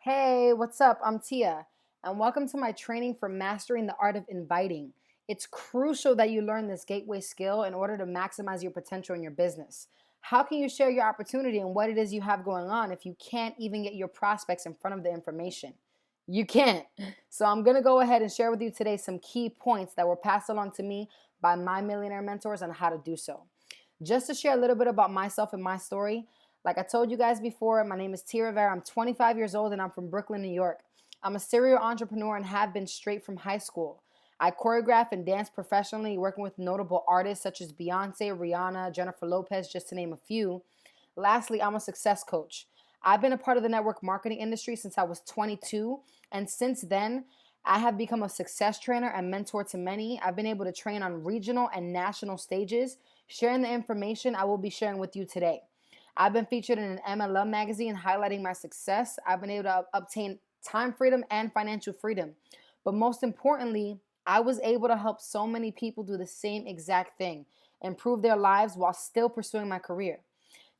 Hey, what's up? I'm Tia, and welcome to my training for mastering the art of inviting. It's crucial that you learn this gateway skill in order to maximize your potential in your business. How can you share your opportunity and what it is you have going on if you can't even get your prospects in front of the information? You can't. So, I'm going to go ahead and share with you today some key points that were passed along to me by my millionaire mentors on how to do so. Just to share a little bit about myself and my story, like I told you guys before, my name is Tia Rivera. I'm 25 years old and I'm from Brooklyn, New York. I'm a serial entrepreneur and have been straight from high school. I choreograph and dance professionally, working with notable artists such as Beyonce, Rihanna, Jennifer Lopez, just to name a few. Lastly, I'm a success coach. I've been a part of the network marketing industry since I was 22, and since then, I have become a success trainer and mentor to many. I've been able to train on regional and national stages, sharing the information I will be sharing with you today. I've been featured in an MLM magazine highlighting my success. I've been able to obtain time freedom and financial freedom. But most importantly, I was able to help so many people do the same exact thing, improve their lives while still pursuing my career.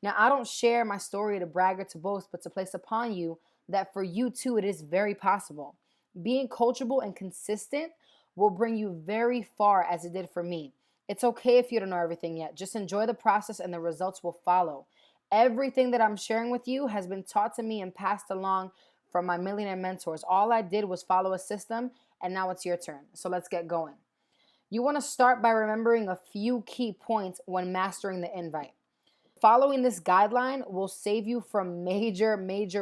Now, I don't share my story to brag or to boast, but to place upon you that for you too, it is very possible. Being coachable and consistent will bring you very far as it did for me. It's okay if you don't know everything yet. Just enjoy the process and the results will follow. Everything that I'm sharing with you has been taught to me and passed along from my millionaire mentors. All I did was follow a system, and now it's your turn. So let's get going. You want to start by remembering a few key points when mastering the invite. Following this guideline will save you from major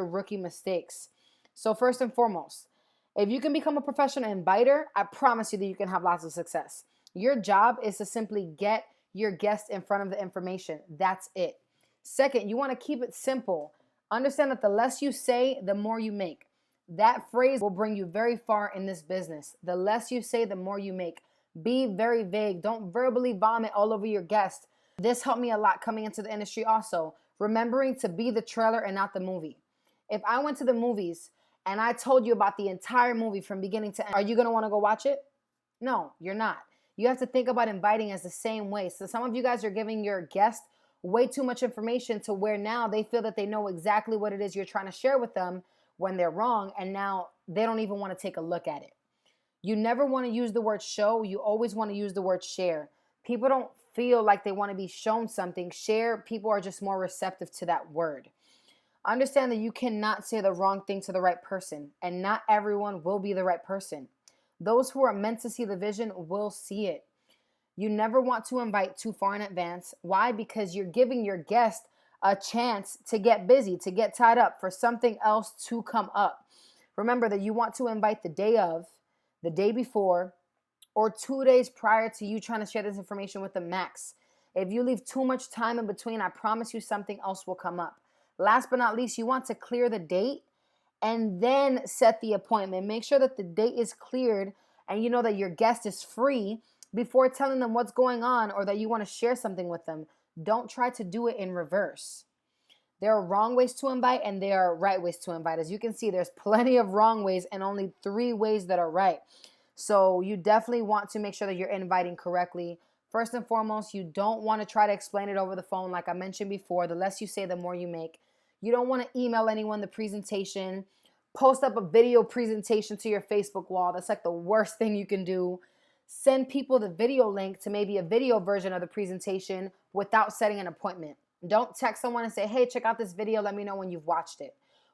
rookie mistakes. So first and foremost, if you can become a professional inviter, I promise you that you can have lots of success. Your job is to simply get your guest in front of the information. That's it. Second, you want to keep it simple. Understand that the less you say, the more you make. That phrase will bring you very far in this business. The less you say, the more you make. Be very vague. Don't verbally vomit all over your guest. This helped me a lot coming into the industry also. Remembering to be the trailer and not the movie. If I went to the movies and I told you about the entire movie from beginning to end, are you going to want to go watch it? No, you're not. You have to think about inviting as the same way. So some of you guys are giving your guest way too much information to where now they feel that they know exactly what it is you're trying to share with them when they're wrong, and now they don't even want to take a look at it. You never want to use the word show. You always want to use the word share. People don't feel like they want to be shown something. Share, people are just more receptive to that word. Understand that you cannot say the wrong thing to the right person, and not everyone will be the right person. Those who are meant to see the vision will see it. You never want to invite too far in advance. Why? Because you're giving your guest a chance to get busy, to get tied up, for something else to come up. Remember that you want to invite the day of, the day before, or 2 days prior to you trying to share this information with the max. If you leave too much time in between, I promise you something else will come up. Last but not least, you want to clear the date and then set the appointment. Make sure that the date is cleared and you know that your guest is free before telling them what's going on or that you want to share something with them. Don't try to do it in reverse. There are wrong ways to invite and there are right ways to invite. As you can see, there's plenty of wrong ways and only 3 ways that are right. So you definitely want to make sure that you're inviting correctly. First and foremost, you don't want to try to explain it over the phone. Like I mentioned before, the less you say, the more you make. You don't want to email anyone the presentation. Post up a video presentation to your Facebook wall. That's like the worst thing you can do. Send people the video link to maybe a video version of the presentation without setting an appointment. Don't text someone and say, hey, check out this video. Let me know when you've watched it.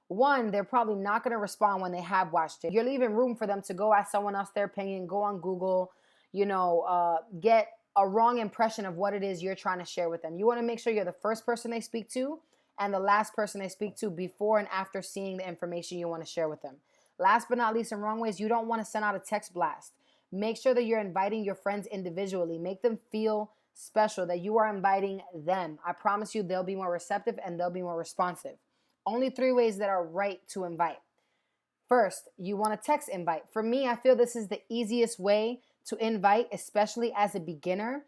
One, they're probably not going to respond when they have watched it. You're leaving room for them to go ask someone else their opinion, go on Google, get a wrong impression of what it is you're trying to share with them. You want to make sure you're the first person they speak to and the last person they speak to before and after seeing the information you want to share with them. Last but not least, in wrong ways, you don't want to send out a text blast. Make sure that you're inviting your friends individually. Make them feel special, that you are inviting them. I promise you they'll be more receptive and they'll be more responsive. Only 3 ways that are right to invite. First, you want a text invite. For me, I feel this is the easiest way to invite, especially as a beginner.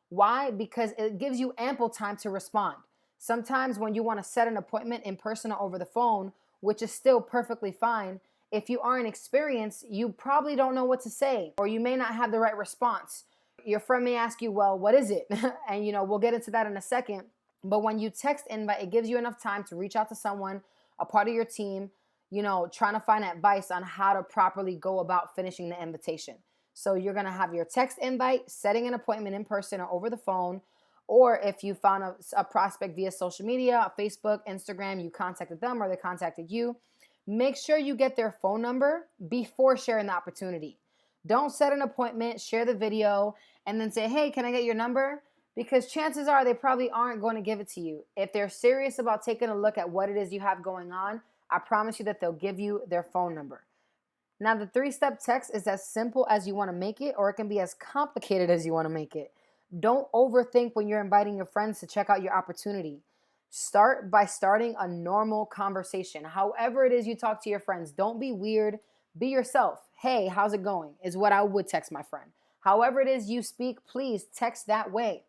Why? Because it gives you ample time to respond. Sometimes when you want to set an appointment in person or over the phone, which is still perfectly fine, if you aren't experienced, you probably don't know what to say, or you may not have the right response. Your friend may ask you, well, what is it? And we'll get into that in a second. But when you text invite, it gives you enough time to reach out to someone, a part of your team, trying to find advice on how to properly go about finishing the invitation. So you're going to have your text invite, setting an appointment in person or over the phone, or if you found a prospect via social media, Facebook, Instagram, you contacted them or they contacted you, make sure you get their phone number before sharing the opportunity. Don't set an appointment, share the video, and then say, hey, can I get your number? Because chances are they probably aren't going to give it to you. If they're serious about taking a look at what it is you have going on, I promise you that they'll give you their phone number. Now, the 3-step text is as simple as you want to make it, or it can be as complicated as you want to make it. Don't overthink when you're inviting your friends to check out your opportunity. Start by starting a normal conversation. However it is you talk to your friends, don't be weird. Be yourself. Hey, how's it going? Is what I would text my friend. However it is you speak, please text that way.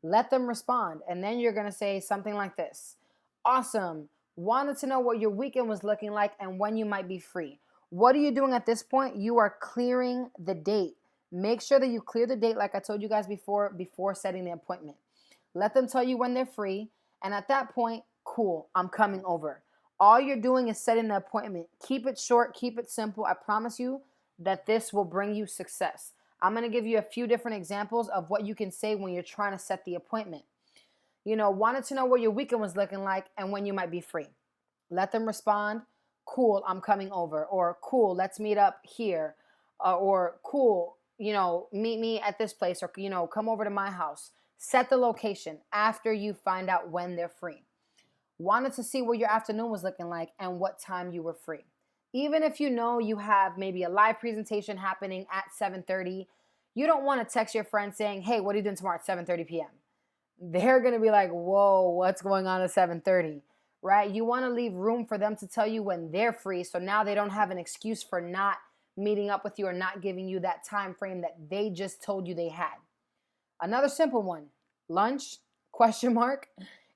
Let them respond. And then you're going to say something like this. Awesome. Wanted to know what your weekend was looking like and when you might be free. What are you doing at this point? You are clearing the date. Make sure that you clear the date like I told you guys before setting the appointment. Let them tell you when they're free. And at that point, cool, I'm coming over. All you're doing is setting the appointment. Keep it short, keep it simple. I promise you that this will bring you success. I'm going to give you a few different examples of what you can say when you're trying to set the appointment. Wanted to know what your weekend was looking like and when you might be free. Let them respond, cool, I'm coming over. Or cool, let's meet up here. Or cool, meet me at this place. Or, come over to my house. Set the location after you find out when they're free. Wanted to see what your afternoon was looking like and what time you were free. Even if you have maybe a live presentation happening at 7:30, you don't want to text your friend saying, hey, what are you doing tomorrow at 7:30 p.m.? They're going to be like, whoa, what's going on at 7:30, right? You want to leave room for them to tell you when they're free. So now they don't have an excuse for not meeting up with you or not giving you that time frame that they just told you they had. Another simple one, lunch, ?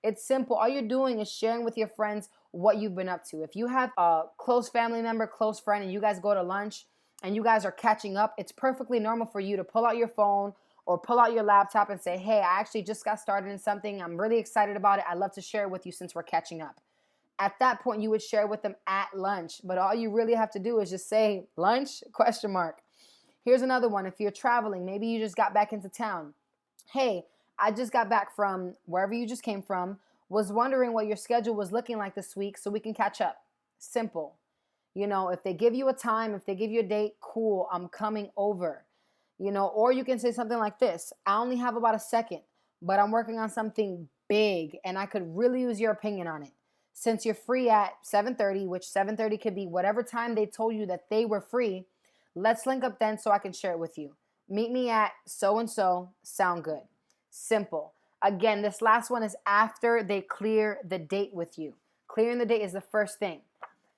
It's simple. All you're doing is sharing with your friends what you've been up to. If you have a close family member, close friend, and you guys go to lunch and you guys are catching up, it's perfectly normal for you to pull out your phone or pull out your laptop and say, hey, I actually just got started in something. I'm really excited about it. I'd love to share it with you since we're catching up. At that point, you would share with them at lunch. But all you really have to do is just say lunch, ? Here's another one. If you're traveling, maybe you just got back into town. Hey, I just got back from wherever you just came from, was wondering what your schedule was looking like this week so we can catch up. Simple. If they give you a time, if they give you a date, cool, I'm coming over. Or you can say something like this. I only have about a second, but I'm working on something big and I could really use your opinion on it. Since you're free at 7:30, which 7:30 could be whatever time they told you that they were free, let's link up then so I can share it with you. Meet me at so-and-so, sound good. Simple. Again, this last one is after they clear the date with you. Clearing the date is the first thing.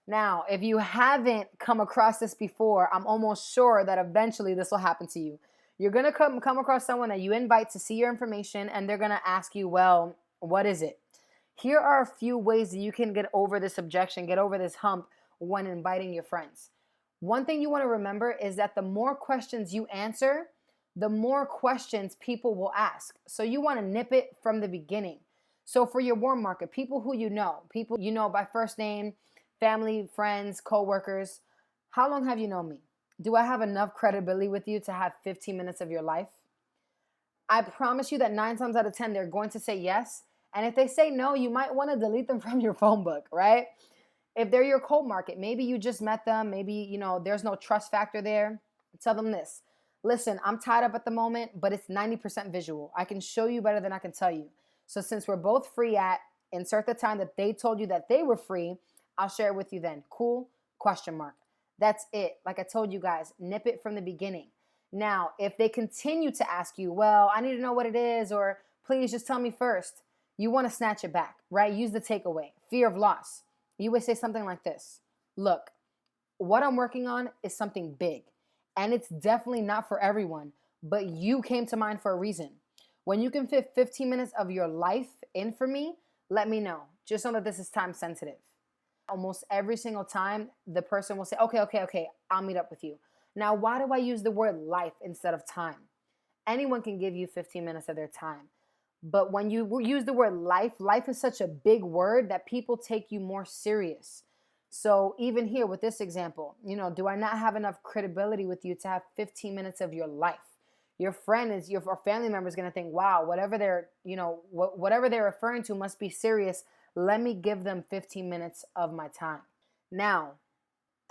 Now, if you haven't come across this before, I'm almost sure that eventually this will happen to you. You're going to come across someone that you invite to see your information, and they're going to ask you, well, what is it? Here are a few ways that you can get over this objection, get over this hump when inviting your friends. One thing you want to remember is that the more questions you answer, the more questions people will ask. So you want to nip it from the beginning. So for your warm market, people who people you know by first name, family, friends, coworkers, how long have you known me? Do I have enough credibility with you to have 15 minutes of your life? I promise you that 9 times out of 10, they're going to say yes. And if they say no, you might want to delete them from your phone book, right? If they're your cold market, maybe you just met them, maybe, there's no trust factor there. Tell them this. Listen, I'm tied up at the moment, but it's 90% visual. I can show you better than I can tell you. So since we're both free at, insert the time that they told you that they were free, I'll share it with you then. Cool? ? That's it. Like I told you guys, nip it from the beginning. Now, if they continue to ask you, well, I need to know what it is, or please just tell me first, you want to snatch it back, right? Use the takeaway, fear of loss. You would say something like this. Look, what I'm working on is something big, and it's definitely not for everyone, but you came to mind for a reason. When you can fit 15 minutes of your life in for me, let me know. Just know that this is time sensitive. Almost every single time, the person will say, okay, I'll meet up with you. Now, why do I use the word life instead of time? Anyone can give you 15 minutes of their time. But when you use the word life is such a big word that people take you more serious. So even here with this example, do I not have enough credibility with you to have 15 minutes of your life? Your friend is your family member is going to think, wow, whatever whatever they're referring to must be serious. Let me give them 15 minutes of my time. Now,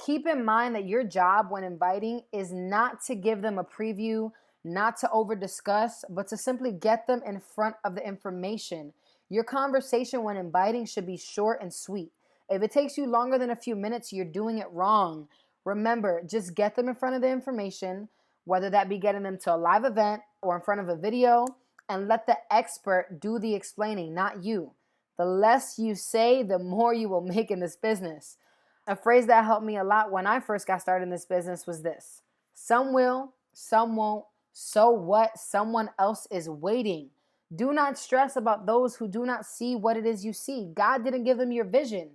keep in mind that your job when inviting is not to give them a preview, not to over discuss, but to simply get them in front of the information. Your conversation when inviting should be short and sweet. If it takes you longer than a few minutes, you're doing it wrong. Remember, just get them in front of the information, whether that be getting them to a live event or in front of a video, and let the expert do the explaining, not you. The less you say, the more you will make in this business. A phrase that helped me a lot when I first got started in this business was this: some will, some won't. So what? Someone else is waiting. Do not stress about those who do not see what it is you see. God didn't give them your vision.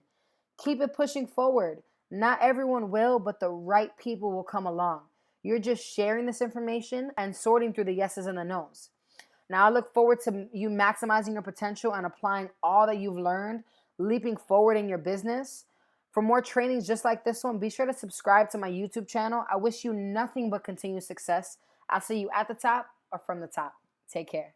Keep it pushing forward. Not everyone will, but the right people will come along. You're just sharing this information and sorting through the yeses and the nos. Now I look forward to you maximizing your potential and applying all that you've learned, leaping forward in your business. For more trainings just like this one, be sure to subscribe to my YouTube channel. I wish you nothing but continued success. I'll see you at the top or from the top. Take care.